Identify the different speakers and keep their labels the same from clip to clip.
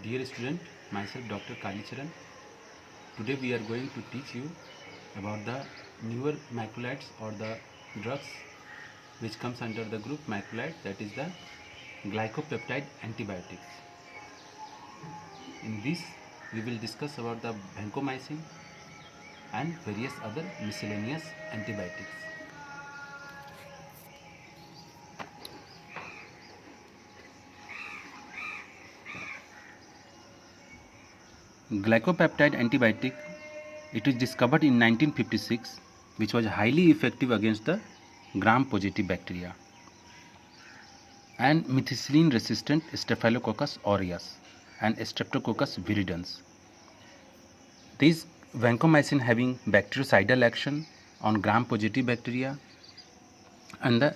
Speaker 1: Dear student, myself Dr. Kalicharan. Today we are going to teach you about the newer macrolides or the drugs which comes under the group macrolide, that is the glycopeptide antibiotics. In this we will discuss about the vancomycin and various other miscellaneous antibiotics. Glycopeptide antibiotic, it was discovered in 1956, which was highly effective against the gram-positive bacteria and methicillin-resistant Staphylococcus aureus and Streptococcus viridans. These vancomycin having bactericidal action on gram-positive bacteria and the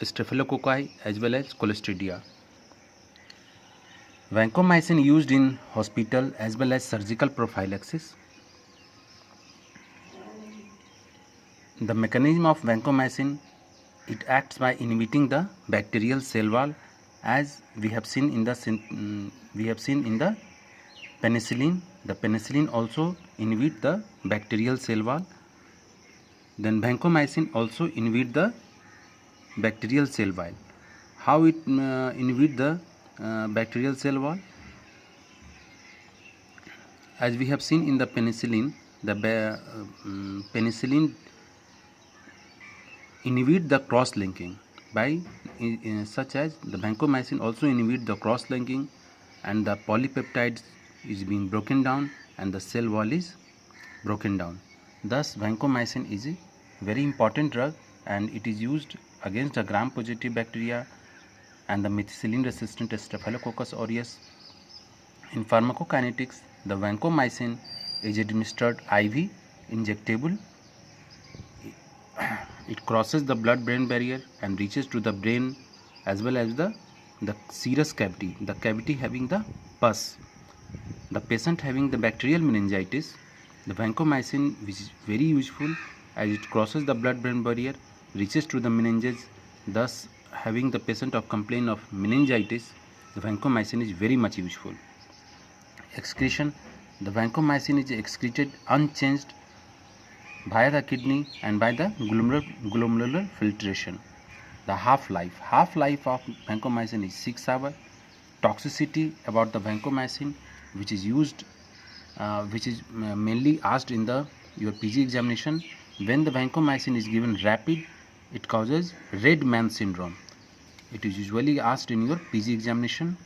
Speaker 1: Staphylococci as well as Clostridia. Vancomycin used in hospital as well as surgical prophylaxis. The mechanism of vancomycin, it acts by inhibiting the bacterial cell wall, as we have seen in the penicillin. The penicillin also inhibit the bacterial cell wall. Then vancomycin also inhibit the bacterial cell wall. How it inhibit the bacterial cell wall? As we have seen in the penicillin, the penicillin inhibit the cross-linking by such as the vancomycin also inhibit the cross-linking, and the polypeptides is being broken down and the cell wall is broken down. Thus vancomycin is a very important drug and it is used against the gram-positive bacteria and the methicillin-resistant Staphylococcus aureus. In pharmacokinetics, the vancomycin is administered IV injectable. It crosses the blood-brain barrier and reaches to the brain as well as the serous cavity, the cavity having the pus. The patient having the bacterial meningitis, the vancomycin, which is very useful as it crosses the blood-brain barrier, reaches to the meninges, thus having the patient of complaint of meningitis, the vancomycin is very much useful. Excretion, the vancomycin is excreted unchanged via the kidney and by the glomerular filtration. The half-life of vancomycin is 6 hours. Toxicity about the vancomycin, which is used, mainly asked in your PG examination. When the vancomycin is given rapid, it causes red man syndrome. It is usually asked in your PG examination,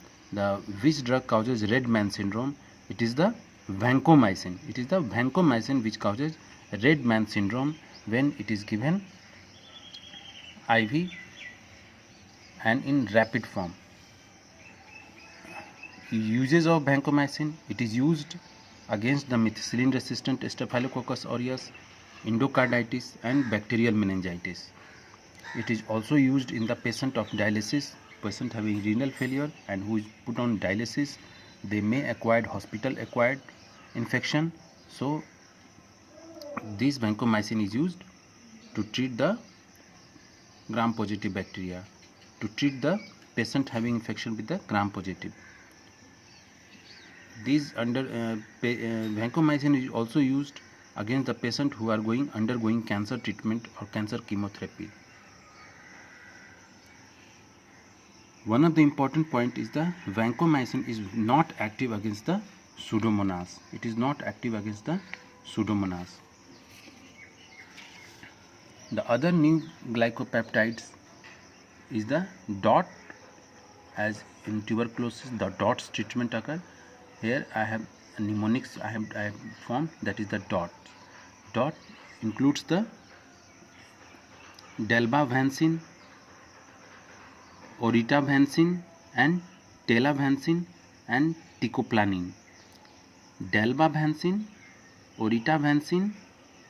Speaker 1: which drug causes red man syndrome? It is the vancomycin. It is the vancomycin which causes red man syndrome when it is given IV and in rapid form. Uses of vancomycin, it is used against the methicillin-resistant Staphylococcus aureus, endocarditis and bacterial meningitis. It is also used in the patient of dialysis, patient having renal failure and who is put on dialysis. They may acquire hospital-acquired infection. So this vancomycin is used to treat the gram-positive bacteria, to treat the patient having infection with the gram-positive. Vancomycin is also used against the patient who are undergoing cancer treatment or cancer chemotherapy. One of the important point is the vancomycin is not active against the Pseudomonas. It is not active against the Pseudomonas. The other new glycopeptides is the DOT, as in tuberculosis the DOTS treatment occur. Here I have mnemonics I have formed, that is the DOT. DOT includes the dalbavancin, oritavancin and telavancin and teicoplanin. Dalbavancin, oritavancin,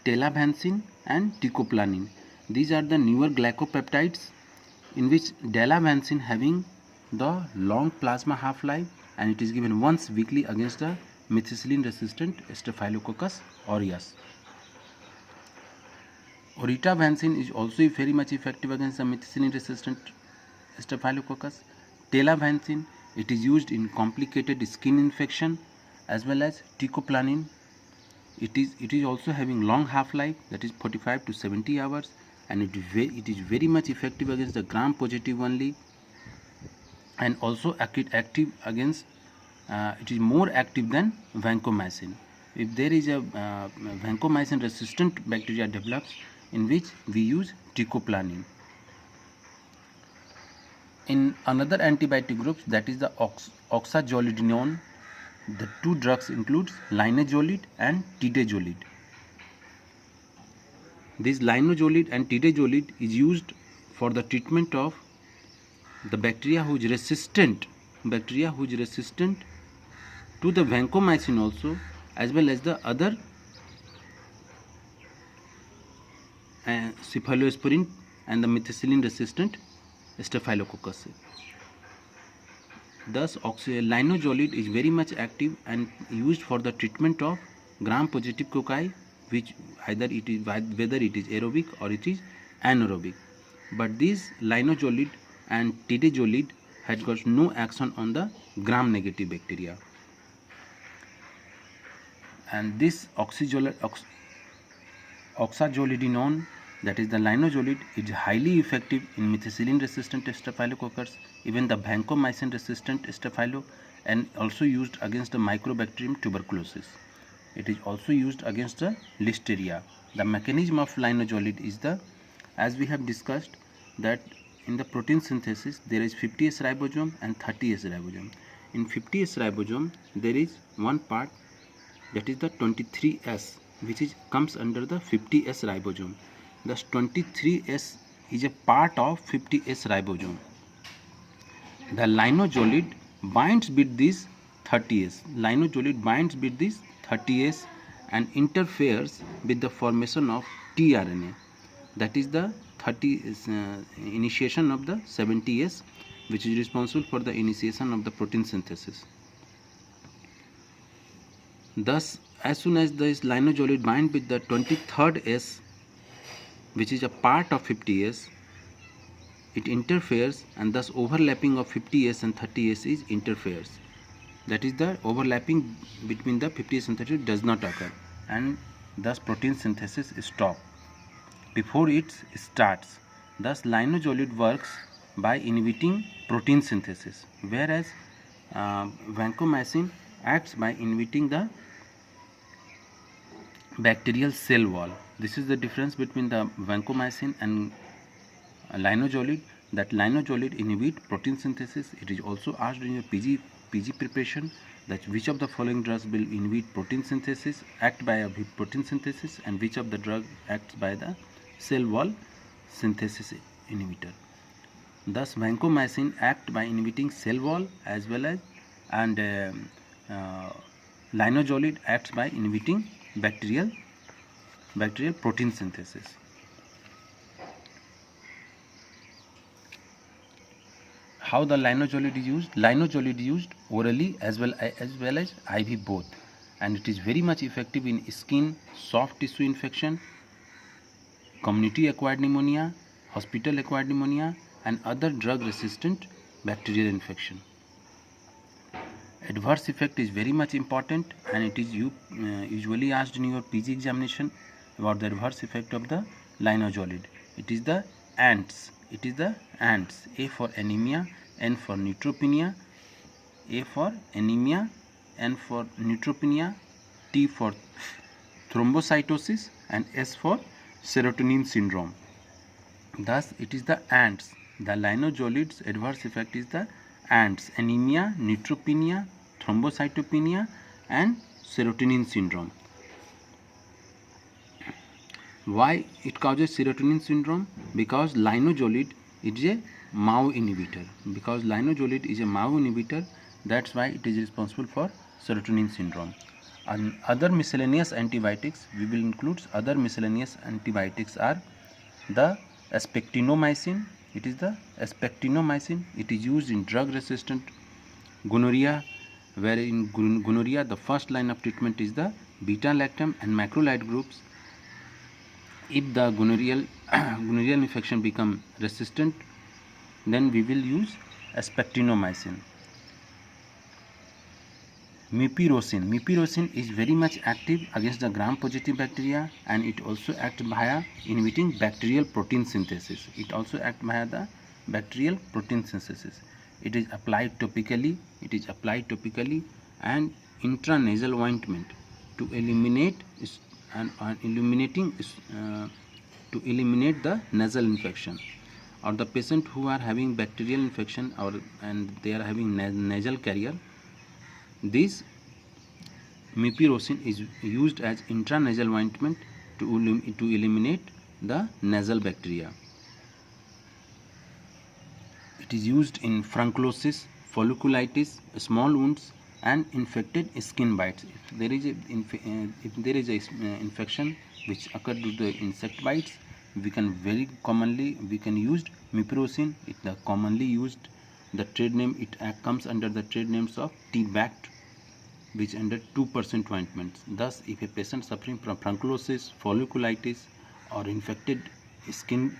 Speaker 1: telavancin and teicoplanin. These are the newer glycopeptides in which dalbavancin having the long plasma half-life and it is given once weekly against the methicillin-resistant Staphylococcus aureus. Oritavancin is also very much effective against the methicillin-resistant Staphylococcus. Telavancin It is used in complicated skin infection as well as teicoplanin. It is also having long half-life, that is 45 to 70 hours, and it is very much effective against the gram-positive only, and also active against it is more active than vancomycin. If there is a vancomycin resistant bacteria develops, in which we use teicoplanin. In another antibiotic groups, that is the oxazolidinone, the two drugs includes linezolid and tidezolid. This linezolid and tidezolid is used for the treatment of the bacteria who is resistant to the vancomycin also, as well as the other cephalosporin and the methicillin resistant staphylococcus. Thus, linezolid is very much active and used for the treatment of gram-positive cocci, which whether it is aerobic or it is anaerobic. But this linezolid and tidezolid has got no action on the gram-negative bacteria. And this oxazolidinone, that is the linezolid, is highly effective in methicillin resistant staphylococcus, even the vancomycin resistant staphylo, and also used against the Mycobacterium tuberculosis. It is also used against the listeria. The mechanism of linezolid is as we have discussed, that in the protein synthesis there is 50S ribosome and 30S ribosome. In 50S ribosome there is one part, that is the 23S, which comes under the 50S ribosome. Thus 23S is a part of 50S ribosome. The linezolid binds with this 30S. Linezolid binds with this 30S and interferes with the formation of tRNA. That is the initiation of the 70S, which is responsible for the initiation of the protein synthesis. Thus, as soon as this linezolid binds with the 23rd S, which is a part of 50S, it interferes, and thus overlapping of 50S and 30S is interferes. That is, the overlapping between the 50S and 30S does not occur, and thus protein synthesis is stopped before it starts. Thus linezolid works by inhibiting protein synthesis, whereas vancomycin acts by inhibiting the bacterial cell wall. This is the difference between the vancomycin and linezolid, that linezolid inhibit protein synthesis. It is also asked in your PG preparation that which of the following drugs will inhibit protein synthesis, act by a protein synthesis, and which of the drug acts by the cell wall synthesis inhibitor. Thus vancomycin act by inhibiting cell wall as well as, and linezolid acts by inhibiting bacterial protein synthesis. How the linezolid is used? Linezolid is used orally as well as IV both, and it is very much effective in skin, soft tissue infection, community acquired pneumonia, hospital acquired pneumonia, and other drug resistant bacterial infection. Adverse effect is very much important, and it is usually asked in your PG examination about the adverse effect of the linezolid. It is the ANTS. A for anemia, N for neutropenia, A for anemia, N for neutropenia, T for thrombocytosis, and S for serotonin syndrome. Thus it is the ANTS. The linezolid's adverse effect is the ANTS: anemia, neutropenia, thrombocytopenia, and serotonin syndrome. Why it causes serotonin syndrome? Because linezolid is a MAO inhibitor. That's why it is responsible for serotonin syndrome. And other miscellaneous antibiotics, we will include other miscellaneous antibiotics are the aspectinomycin. It is used in drug resistant gonorrhea, where in gonorrhea the first line of treatment is the beta-lactam and macrolide groups. If the gonorrheal infection become resistant, then we will use aspectinomycin. Mupirocin. Mupirocin is very much active against the gram-positive bacteria, and it also acts via inhibiting bacterial protein synthesis. It also acts via the bacterial protein synthesis. It is applied topically. And intranasal ointment to eliminate to eliminate the nasal infection, or the patient who are having bacterial infection and they are having nasal carrier. This mupirocin is used as intranasal ointment to eliminate the nasal bacteria. It is used in furunculosis, folliculitis, small wounds, and infected skin bites. If there is a infection which occurred due to insect bites, we can use mupirocin. It the commonly used, the trade name, it comes under the trade names of T-Bact, which under 2% ointments. Thus, if a patient suffering from furunculosis, folliculitis, or infected skin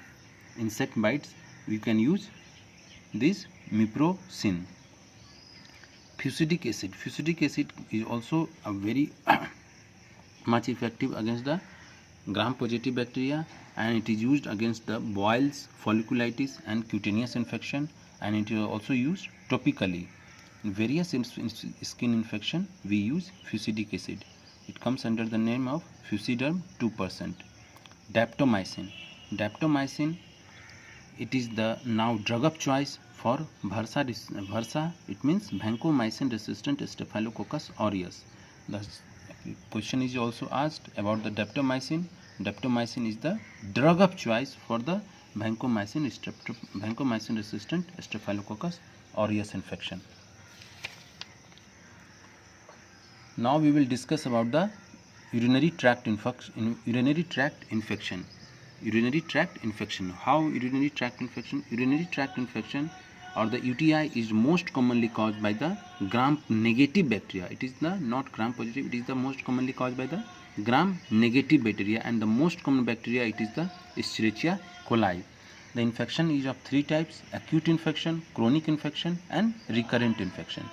Speaker 1: insect bites, we can use this mupirocin. Fusidic acid. Fusidic acid is also a very much effective against the gram-positive bacteria, and it is used against the boils, folliculitis, and cutaneous infection, and it is also used topically. In various skin infection, we use fusidic acid. It comes under the name of Fusiderm 2%. Daptomycin. Daptomycin, it is the now drug of choice for VRSA. It means vancomycin resistant Staphylococcus aureus. The question is also asked about the daptomycin. Daptomycin is the drug of choice for the vancomycin resistant Staphylococcus aureus infection. Now we will discuss about the urinary tract infection. How urinary tract infection? Urinary tract infection, or the UTI, is most commonly caused by the gram-negative bacteria. It is not gram-positive. It is the most commonly caused by the gram-negative bacteria, and the most common bacteria, it is the Escherichia coli. The infection is of 3 types: acute infection, chronic infection, and recurrent infection.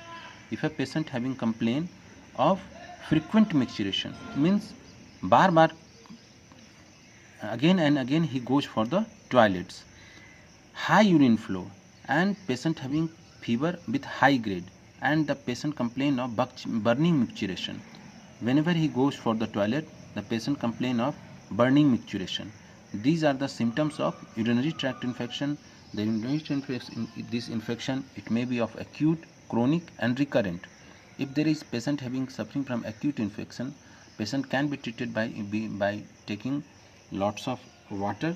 Speaker 1: If a patient having complaint of frequent micturition, means bar again and again he goes for the toilets, high urine flow, and patient having fever with high grade, and the patient complain of burning micturition. Whenever he goes for the toilet, the patient complain of burning micturition. These are the symptoms of urinary tract infection. The urinary tract this infection, it may be of acute, chronic, and recurrent. If there is patient suffering from acute infection, patient can be treated by taking lots of water,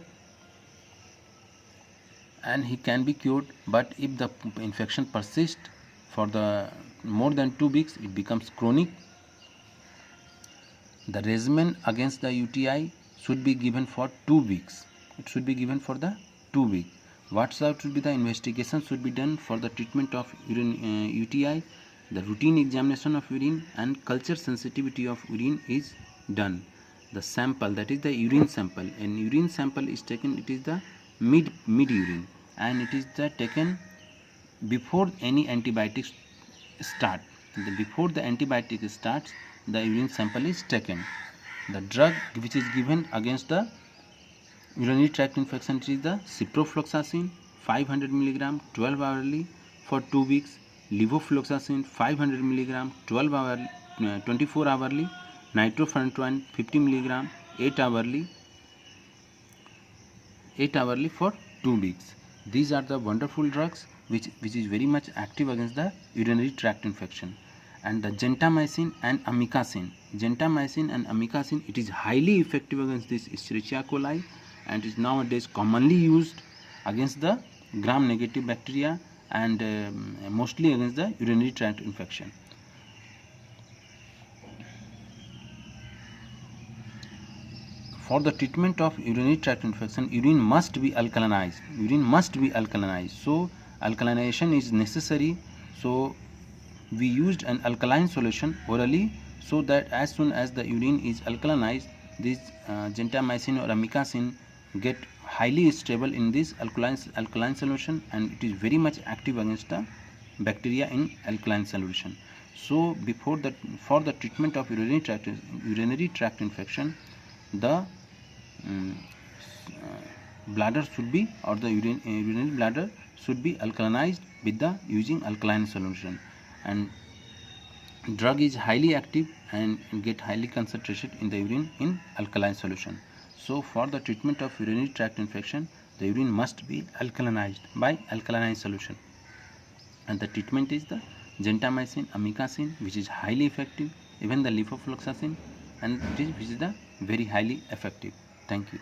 Speaker 1: and he can be cured. But if the infection persists for the more than 2 weeks, it becomes chronic. The regimen against the UTI should be given for 2 weeks. It should be given for the 2 weeks. What should be the investigation should be done for the treatment of UTI? The routine examination of urine and culture sensitivity of urine is done. The sample, that is the urine sample, and urine sample is taken, it is the mid urine, and it is taken before any antibiotics start. Before the antibiotic starts, the urine sample is taken. The drug which is given against the urinary tract infection is the ciprofloxacin 500 mg 12 hourly for 2 weeks, levofloxacin 500 mg 24 hourly, nitrofurantoin 50 mg 8 hourly for 2 weeks. These are the wonderful drugs which is very much active against the urinary tract infection. And the gentamicin and amikacin. Gentamicin and amikacin, it is highly effective against this Escherichia coli, and is nowadays commonly used against the gram-negative bacteria, and mostly against the urinary tract infection. For the treatment of urinary tract infection, urine must be alkalinized. So alkalinization is necessary. So we used an alkaline solution orally, so that as soon as the urine is alkalinized, this gentamicin or amikacin get highly stable in this alkaline solution, and it is very much active against the bacteria in alkaline solution. So for the treatment of urinary tract infection, the bladder should be, or the urinary bladder should be alkalinized with the using alkaline solution, and drug is highly active and get highly concentrated in the urine in alkaline solution. So for the treatment of urinary tract infection, the urine must be alkalinized by alkaline solution, and the treatment is the gentamicin, amikacin, which is highly effective, even the levofloxacin, and which is the very highly effective. Thank you.